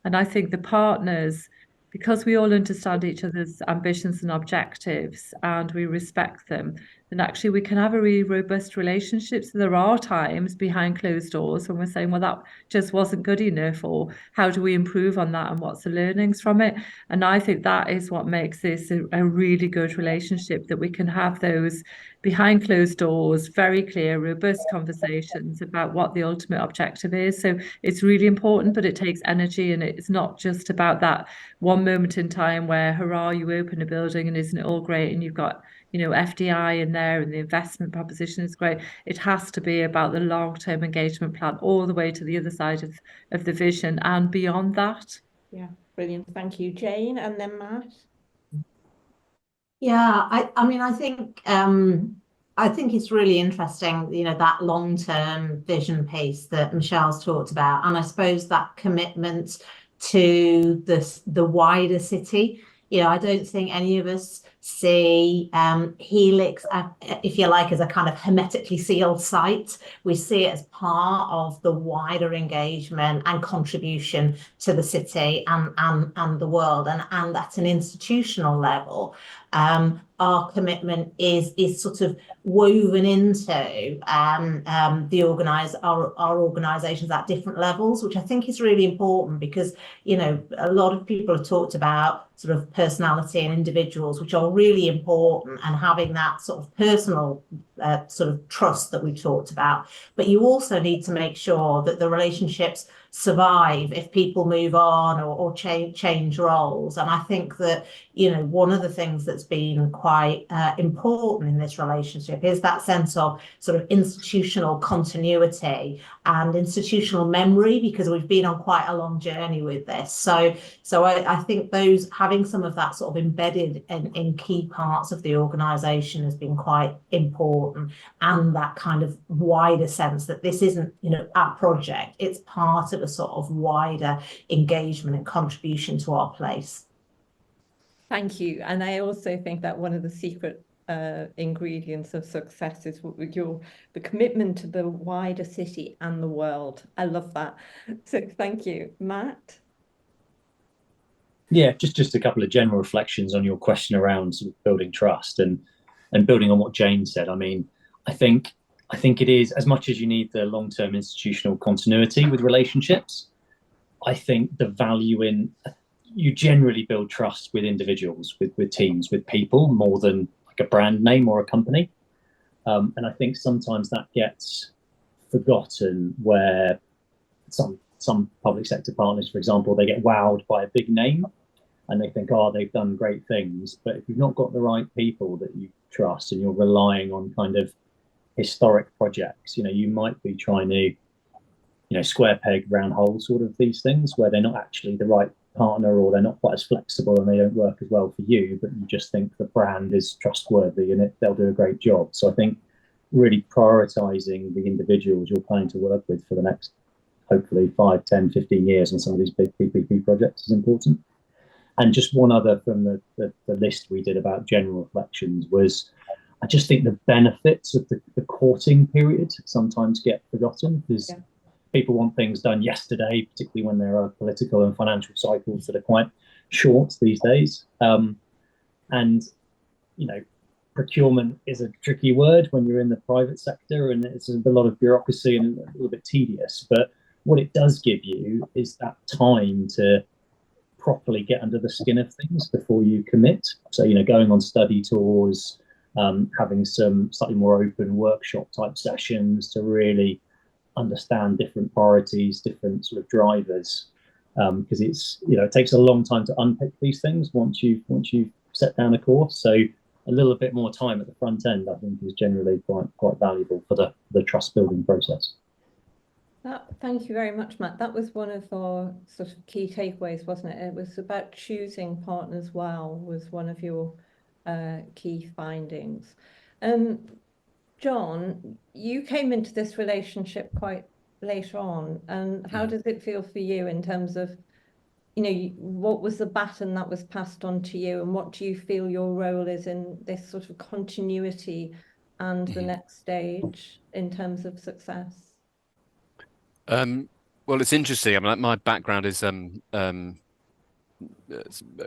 I think the partners, because we all understand each other's ambitions and objectives, and we respect them, then actually we can have a really robust relationship. So there are times behind closed doors when we're saying, well, that just wasn't good enough, or how do we improve on that, and what's the learnings from it? And I think that is what makes this a really good relationship, that we can have those behind closed doors, very clear, robust conversations about what the ultimate objective is. So it's really important, but it takes energy, and it's not just about that one moment in time where, hurrah, you open a building and isn't it all great, and you've got FDI in there and the investment proposition is great. It has to be about the long-term engagement plan all the way to the other side of the vision and beyond that. Yeah, brilliant. Thank you, Jane, and then Matt. Yeah, I mean, I think it's really interesting, that long-term vision piece that Michelle's talked about, and I suppose that commitment to the wider city. I don't think any of us see Helix, if you like, as a kind of hermetically sealed site. We see it as part of the wider engagement and contribution to the city and the world, and at an institutional level. Our commitment is sort of woven into our organisations at different levels, which I think is really important, because a lot of people have talked about sort of personality and individuals, which are really important, and having that sort of personal sort of trust that we talked about. But you also need to make sure that the relationships survive if people move on or change roles. And I think that, you know, one of the things that's been quite important in this relationship is that sense of sort of institutional continuity and institutional memory, because we've been on quite a long journey with this. So I think those, having some of that sort of embedded in key parts of the organisation has been quite important, and that kind of wider sense that this isn't, you know, a project, it's part of a sort of wider engagement and contribution to our place. Thank you. And I also think that one of the secret ingredients of success is the commitment to the wider city and the world. I love that. So thank you. Matt? Yeah, just a couple of general reflections on your question around sort of building trust and building on what Jane said. I mean, I think it is, as much as you need the long-term institutional continuity with relationships, I think the value in, you generally build trust with individuals, with teams, with people, more than like a brand name or a company. And I think sometimes that gets forgotten, where some public sector partners, for example, they get wowed by a big name and they think, oh, they've done great things. But if you've not got the right people that you trust and you're relying on kind of historic projects, you know, you might be trying to, you know, square peg, round hole sort of these things, where they're not actually the right partner, or they're not quite as flexible and they don't work as well for you, but you just think the brand is trustworthy and they'll do a great job. So I think really prioritizing the individuals you're planning to work with for the next, hopefully 5, 10, 15 years on some of these big PPP projects is important. And just one other from the list we did about general reflections was, I just think the benefits of the courting period sometimes get forgotten, because people want things done yesterday, particularly when there are political and financial cycles that are quite short these days. And, you know, procurement is a tricky word when you're in the private sector, and it's a lot of bureaucracy and a little bit tedious. But what it does give you is that time to properly get under the skin of things before you commit. So, you know, going on study tours, having some slightly more open workshop type sessions to really understand different priorities, different sort of drivers, because it's, you know, it takes a long time to unpick these things once you've set down a course. So a little bit more time at the front end, I think, is generally quite valuable for the trust building process. Thank you very much, Matt. That was one of our sort of key takeaways, wasn't it? It was about choosing partners well, was one of your key findings. John, you came into this relationship quite later on, and how does it feel for you in terms of, you know, what was the baton that was passed on to you, and what do you feel your role is in this sort of continuity and the next stage in terms of success? Well, it's interesting. I mean, my background is a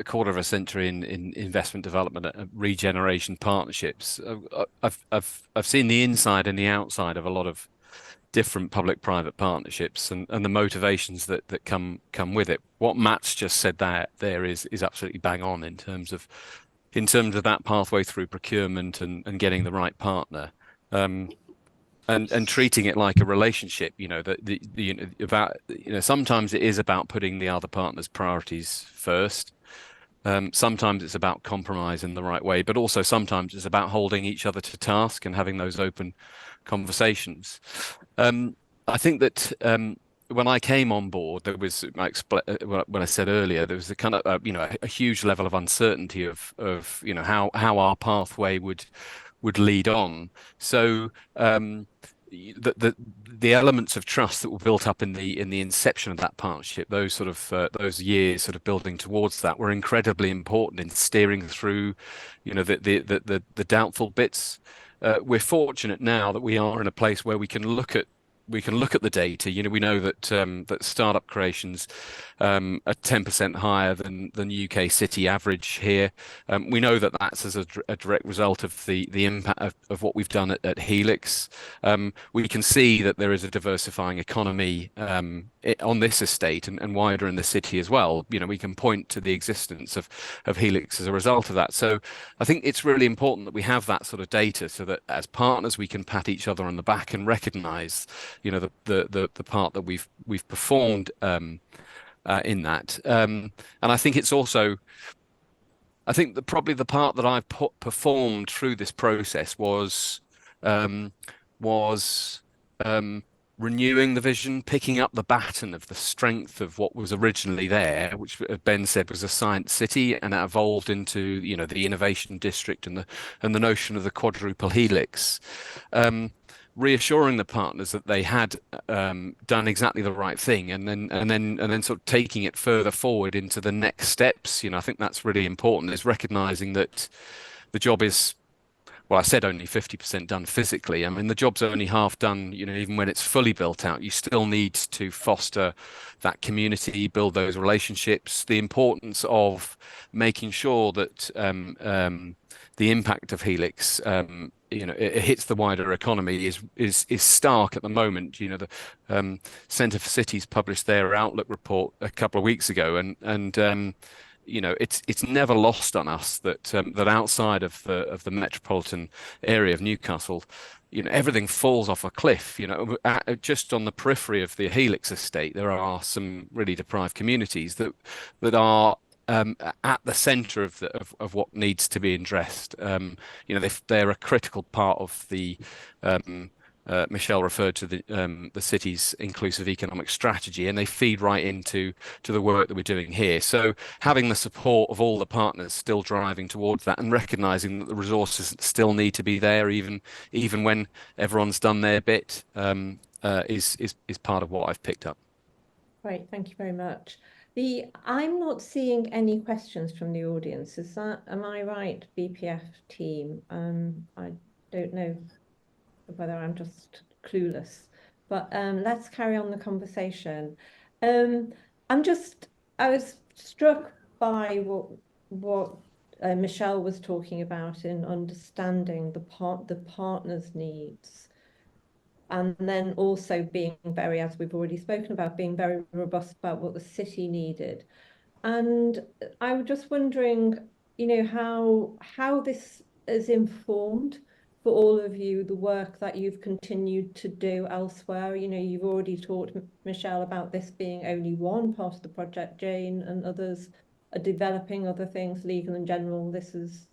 quarter of a century in investment development and regeneration partnerships. I've seen the inside and the outside of a lot of different public-private partnerships and the motivations that come with it. What Matt's just said there is absolutely bang on in terms of that pathway through procurement and getting the right partner. And treating it like a relationship, you know, sometimes it is about putting the other partner's priorities first. Sometimes it's about compromise in the right way, but also sometimes it's about holding each other to task and having those open conversations. I think that when I came on board, there was, when I said earlier, there was a kind of a huge level of uncertainty of you know how our pathway would lead on. So the elements of trust that were built up in the inception of that partnership, those sort of those years sort of building towards that, were incredibly important in steering through, you know, the doubtful bits. We're fortunate now that we are in a place where we can look at the data. You know, we know that that startup creations are 10% higher than UK city average here. We know that that's as a direct result of the impact of what we've done at Helix. We can see that there is a diversifying economy on this estate and wider in the city as well. You know, we can point to the existence of Helix as a result of that. So I think it's really important that we have that sort of data, so that as partners we can pat each other on the back and recognise the part that we've performed in that. And I think it's also, I think that probably the part that I've performed through this process um, was renewing the vision, picking up the baton of the strength of what was originally there, which Ben said was a science city, and it evolved into the innovation district and the notion of the quadruple helix. Reassuring the partners that they had done exactly the right thing, and then sort of taking it further forward into the next steps. I think that's really important, is recognizing that the job is, well, I said only 50% done physically. I mean, the job's only half done, even when it's fully built out. You still need to foster that community, build those relationships, the importance of making sure that the impact of Helix, it hits the wider economy is stark at the moment. The Centre for Cities published their Outlook report a couple of weeks ago, and it's never lost on us that outside of the metropolitan area of Newcastle, everything falls off a cliff. Just on the periphery of the Helix estate, there are some really deprived communities that are at the centre of what needs to be addressed. They're a critical part of the Michelle referred to the city's inclusive economic strategy, and they feed right into the work that we're doing here. So having the support of all the partners still driving towards that, and recognizing that the resources still need to be there, even when everyone's done their bit, is part of what I've picked up. Great, thank you very much. I'm not seeing any questions from the audience. Am I right, BPF team? I don't know whether I'm just clueless, but let's carry on the conversation. I was struck by what Michelle was talking about in understanding the partner's needs, and then also being very, as we've already spoken about, being very robust about what the city needed. And I was just wondering, how this is informed for all of you, the work that you've continued to do elsewhere. You've already talked, Michelle, about this being only one part of the project. Jane and others are developing other things, legal and general. This is,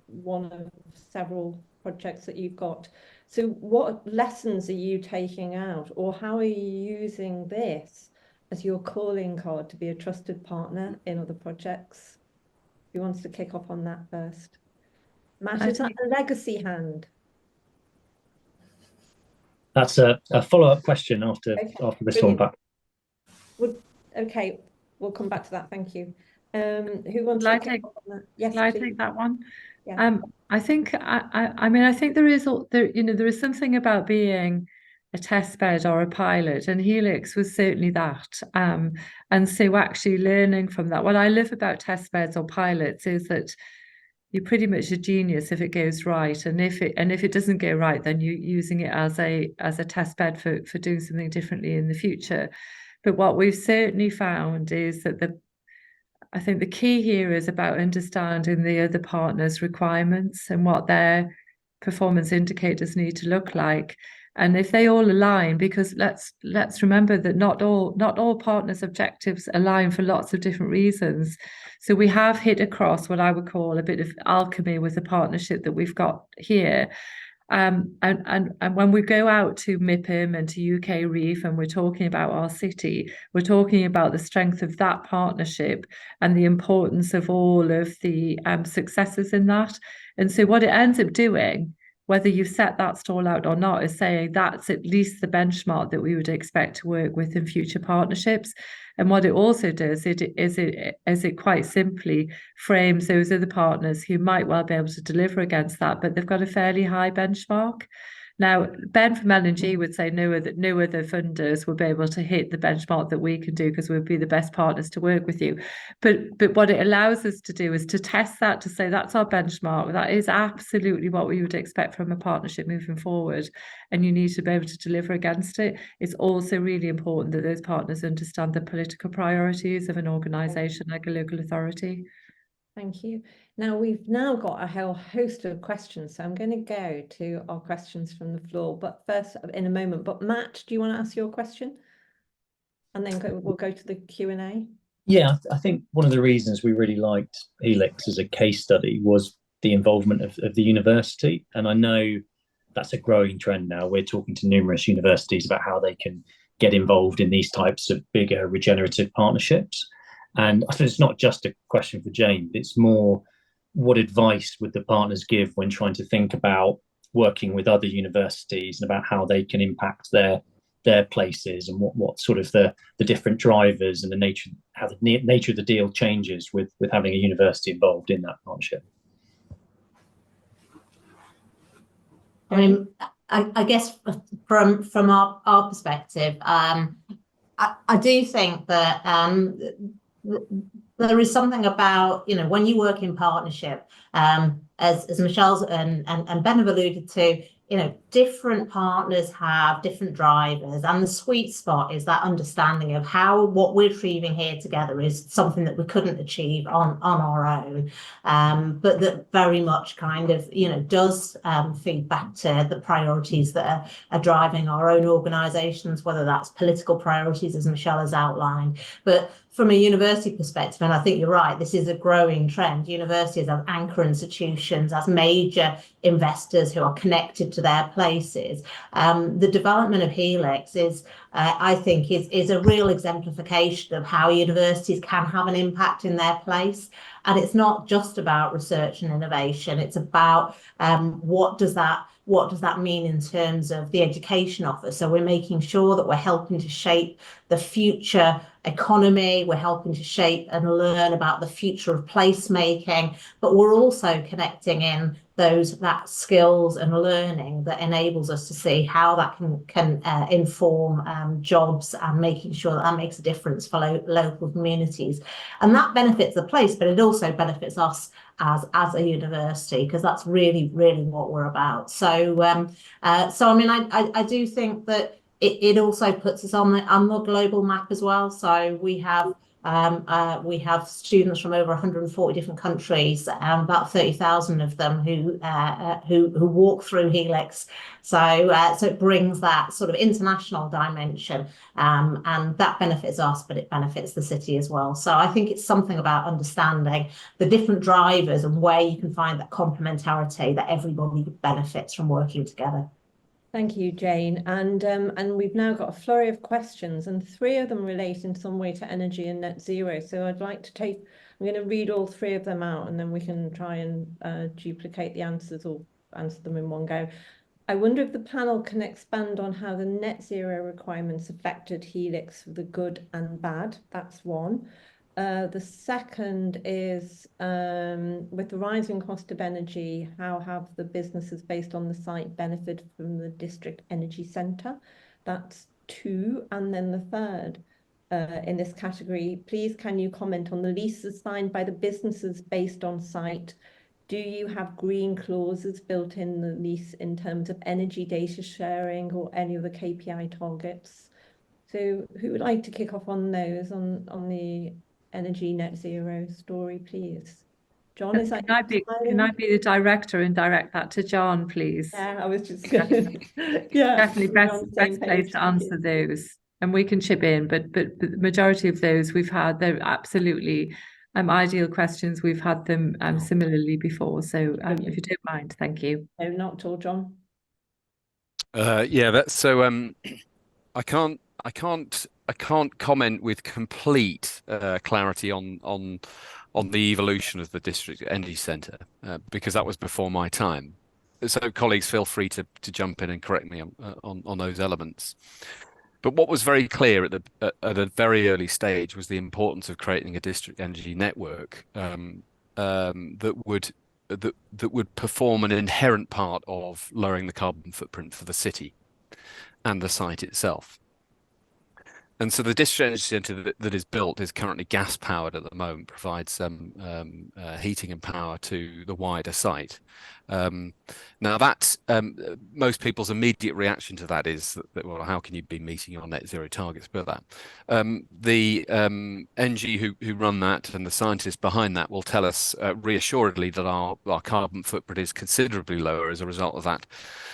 one of several projects that you've got. So what lessons are you taking out, or how are you using this as your calling card to be a trusted partner in other projects? Who wants to kick off on that first? Matt, is that a legacy hand? That's a follow-up question after this one, but okay, we'll come back to that. Thank you. Who wants Shall to kick off on that? Yes, Shall I please. take that one? Yeah. I think I think there is something about being a test bed or a pilot, and Helix was certainly that. And so actually learning from that. What I love about test beds or pilots is that you're pretty much a genius if it goes right, and if it doesn't go right, then you're using it as a test bed for doing something differently in the future. But what we've certainly found is that I think the key here is about understanding the other partners' requirements and what their performance indicators need to look like. And if they all align, because let's remember that not all partners' objectives align for lots of different reasons. So we have hit across what I would call a bit of alchemy with the partnership that we've got here. And when we go out to MIPIM and to UK Reef and we're talking about our city, we're talking about the strength of that partnership and the importance of all of the successes in that. And so what it ends up doing, whether you set that stall out or not, is saying that's at least the benchmark that we would expect to work with in future partnerships. And what it also does is it quite simply frames those other partners who might well be able to deliver against that, but they've got a fairly high benchmark. Now, Ben from LNG would say no other funders will be able to hit the benchmark that we can do because we'll be the best partners to work with you. But what it allows us to do is to test that, to say that's our benchmark. That is absolutely what we would expect from a partnership moving forward. And you need to be able to deliver against it. It's also really important that those partners understand the political priorities of an organisation like a local authority. Thank you. Now we've now got a whole host of questions, so I'm going to go to our questions from the floor, but first in a moment. But Matt, do you want to ask your question? And then we'll go to the Q&A. Yeah, I think one of the reasons we really liked Helix as a case study was the involvement of the university. And I know that's a growing trend now. We're talking to numerous universities about how they can get involved in these types of bigger regenerative partnerships. And I think it's not just a question for Jane, it's more what advice would the partners give when trying to think about working with other universities and about how they can impact their places, and what sort of the different drivers and the nature, how the nature of the deal changes with having a university involved in that partnership. I mean, I guess from our perspective, I do think that there is something about, you know, when you work in partnership, as Michelle's and Ben have alluded to, you know, different partners have different drivers, and the sweet spot is that understanding of how what we're achieving here together is something that we couldn't achieve on our own, but that very much kind of, you know, does feed back to the priorities that are driving our own organisations, whether that's political priorities, as Michelle has outlined. But from a university perspective, and I think you're right, this is a growing trend. Universities as anchor institutions, as major investors who are connected to their places. The development of Helix is, I think, is a real exemplification of how universities can have an impact in their place. And it's not just about research and innovation. It's about what does that mean in terms of the education offer? So we're making sure that we're helping to shape the future economy, we're helping to shape and learn about the future of placemaking, but we're also connecting in that skills and learning that enables us to see how that can inform jobs, and making sure that makes a difference for local communities. And that benefits the place, but it also benefits us as a university, because that's really what we're about. So I mean, I do think that it also puts us on the global map as well. So we have students from over 140 different countries, about 30,000 of them who walk through Helix. So it brings that sort of international dimension, and that benefits us, but it benefits the city as well. So I think it's something about understanding the different drivers and where you can find that complementarity, that everybody benefits from working together. Thank you, Jane. And we've now got a flurry of questions, and 3 of them relate in some way to energy and net zero. So I'm going to read all 3 of them out, and then we can try and duplicate the answers or answer them in one go. I wonder if the panel can expand on how the net zero requirements affected Helix for the good and bad. That's one. The second is, with the rising cost of energy, how have the businesses based on the site benefited from the district energy centre? That's 2. And then the third, in this category, please can you comment on the leases signed by the businesses based on site? Do you have green clauses built in the lease in terms of energy data sharing or any of the KPI targets? So who would like to kick off on those, on the energy net zero story, please? John, is that can I be the director and direct that to John, please? Yeah, I was just yeah, definitely best place to answer those, and we can chip in, but the majority of those we've had, they're absolutely ideal questions. We've had them similarly before, so if you don't mind, thank you. No, not at all, John. Yeah, that's so I can't comment with complete clarity on the evolution of the district energy centre, because that was before my time. So colleagues, feel free to jump in and correct me on those elements. But what was very clear at a very early stage was the importance of creating a district energy network that would perform an inherent part of lowering the carbon footprint for the city and the site itself. And so the district energy centre that is built is currently gas powered at the moment, provides heating and power to the wider site. Now that most people's immediate reaction to that is that, well, how can you be meeting your net zero targets with that? The NG who run that and the scientists behind that will tell us reassuredly that our carbon footprint is considerably lower as a result of that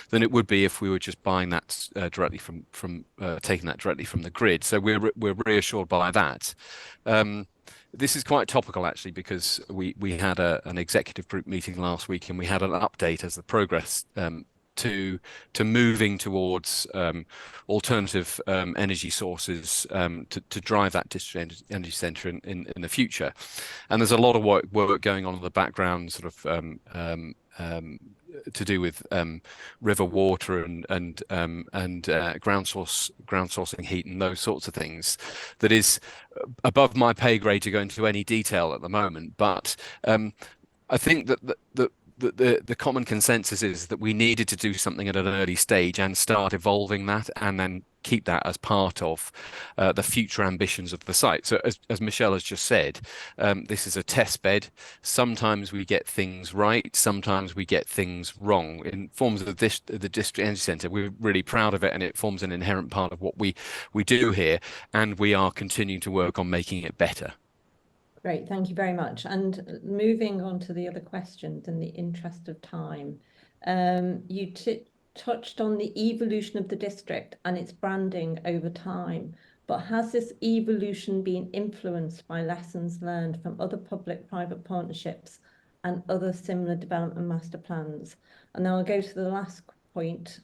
than it would be if we were just buying that directly from taking that directly from the grid. So we're reassured by that. This is quite topical actually, because we had an executive group meeting last week and we had an update as the progress to moving towards alternative energy sources to drive that district energy centre in the future. And there's a lot of work going on in the background, sort of to do with river water and ground sourcing heat and those sorts of things, that is above my pay grade to go into any detail at the moment. But I think that the common consensus is that we needed to do something at an early stage and start evolving that, and then keep that as part of the future ambitions of the site. So as Michelle has just said, this is a test bed. Sometimes we get things right, sometimes we get things wrong. In forms of the district energy centre, we're really proud of it, and it forms an inherent part of what we do here, and we are continuing to work on making it better. Great, thank you very much. And moving on to the other questions in the interest of time, you touched on the evolution of the district and its branding over time, but has this evolution been influenced by lessons learned from other public-private partnerships and other similar development master plans? And then I'll go to the last point.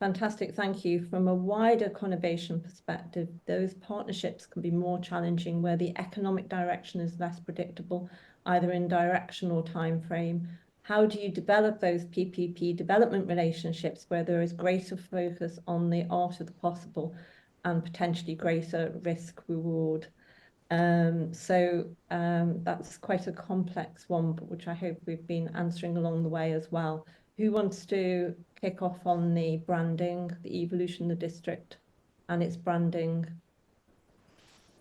Fantastic, thank you. From a wider conurbation perspective, those partnerships can be more challenging where the economic direction is less predictable, either in direction or time frame. How do you develop those PPP development relationships where there is greater focus on the art of the possible and potentially greater risk reward? That's quite a complex one, but which I hope we've been answering along the way as well. Who wants to kick off on the branding, the evolution of the district and its branding,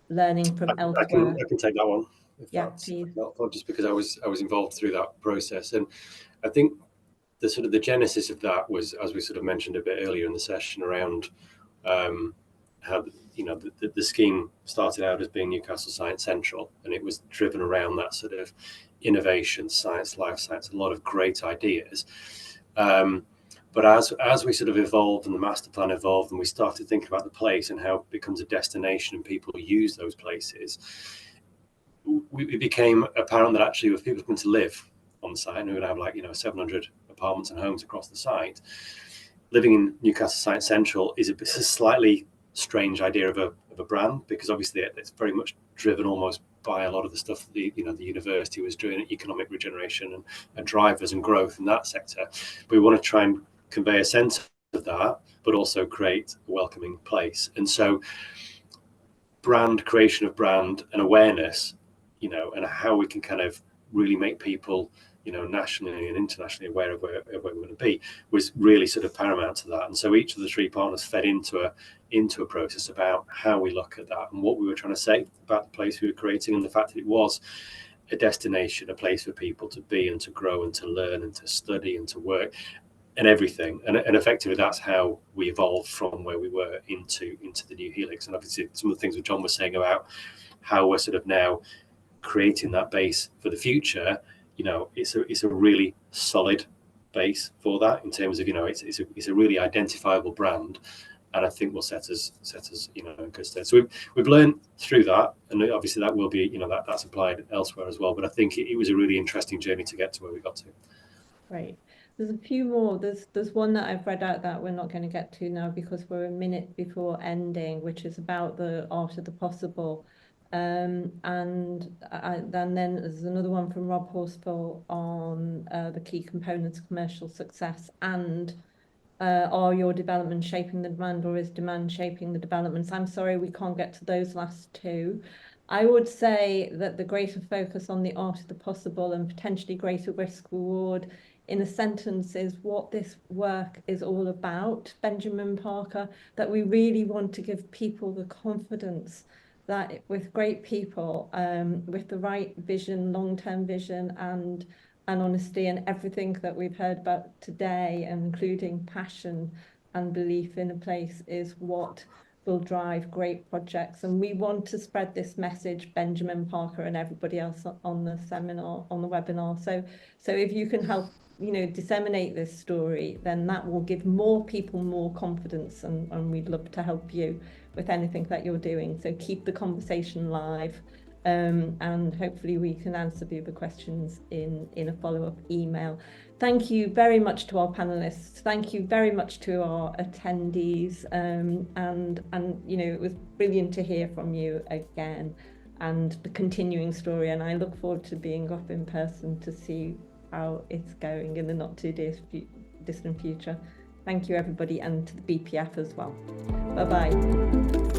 learning from elsewhere? I can take that one. Yeah, please. Just because I was involved through that process, and I think the sort of the genesis of that was, as we sort of mentioned a bit earlier in the session, around how the scheme started out as being Newcastle Science Central, and it was driven around that sort of innovation, science, life science, a lot of great ideas. But as we sort of evolved and the master plan evolved and we started thinking about the place and how it becomes a destination and people use those places, it became apparent that actually if people come to live on the site, and we would have 700 apartments and homes across the site, living in Newcastle Science Central is a slightly strange idea of a brand, because obviously it's very much driven almost by a lot of the stuff that the university was doing, economic regeneration and drivers and growth in that sector. But we want to try and convey a sense of that, but also create a welcoming place. And so creation of brand and awareness, and how we can kind of really make people, nationally and internationally aware of where we're going to be, was really sort of paramount to that. And so each of the three partners fed into a process about how we look at that and what we were trying to say about the place we were creating, and the fact that it was a destination, a place for people to be and to grow and to learn and to study and to work and everything. And effectively that's how we evolved from where we were into the new Helix. And obviously some of the things that John was saying about how we're sort of now creating that base for the future, it's a really solid base for that, in terms of it's a really identifiable brand, and I think will set us in good stead. So we've learned through that, and obviously that will be that's applied elsewhere as well. But I think it was a really interesting journey to get to where we got to. Right. There's a few more. There's one that I've read out that we're not going to get to now because we're a minute before ending, which is about the art of the possible. And then there's another one from Rob Horsfall on the key components of commercial success, and are your developments shaping the demand, or is demand shaping the developments? I'm sorry we can't get to those last two. I would say that the greater focus on the art of the possible and potentially greater risk reward in a sentence is what this work is all about, Benjamin Parker, that we really want to give people the confidence that with great people, with the right vision, long-term vision and honesty and everything that we've heard about today, including passion and belief in a place, is what will drive great projects. And we want to spread this message, Benjamin Parker and everybody else on the seminar, on the webinar. So if you can help, disseminate this story, then that will give more people more confidence, and we'd love to help you with anything that you're doing. So keep the conversation live, and hopefully we can answer the other questions in a follow-up email. Thank you very much to our panelists. Thank you very much to our attendees, and it was brilliant to hear from you again and the continuing story, and I look forward to being up in person to see how it's going in the not too distant future. Thank you everybody, and to the BPF as well. Bye bye.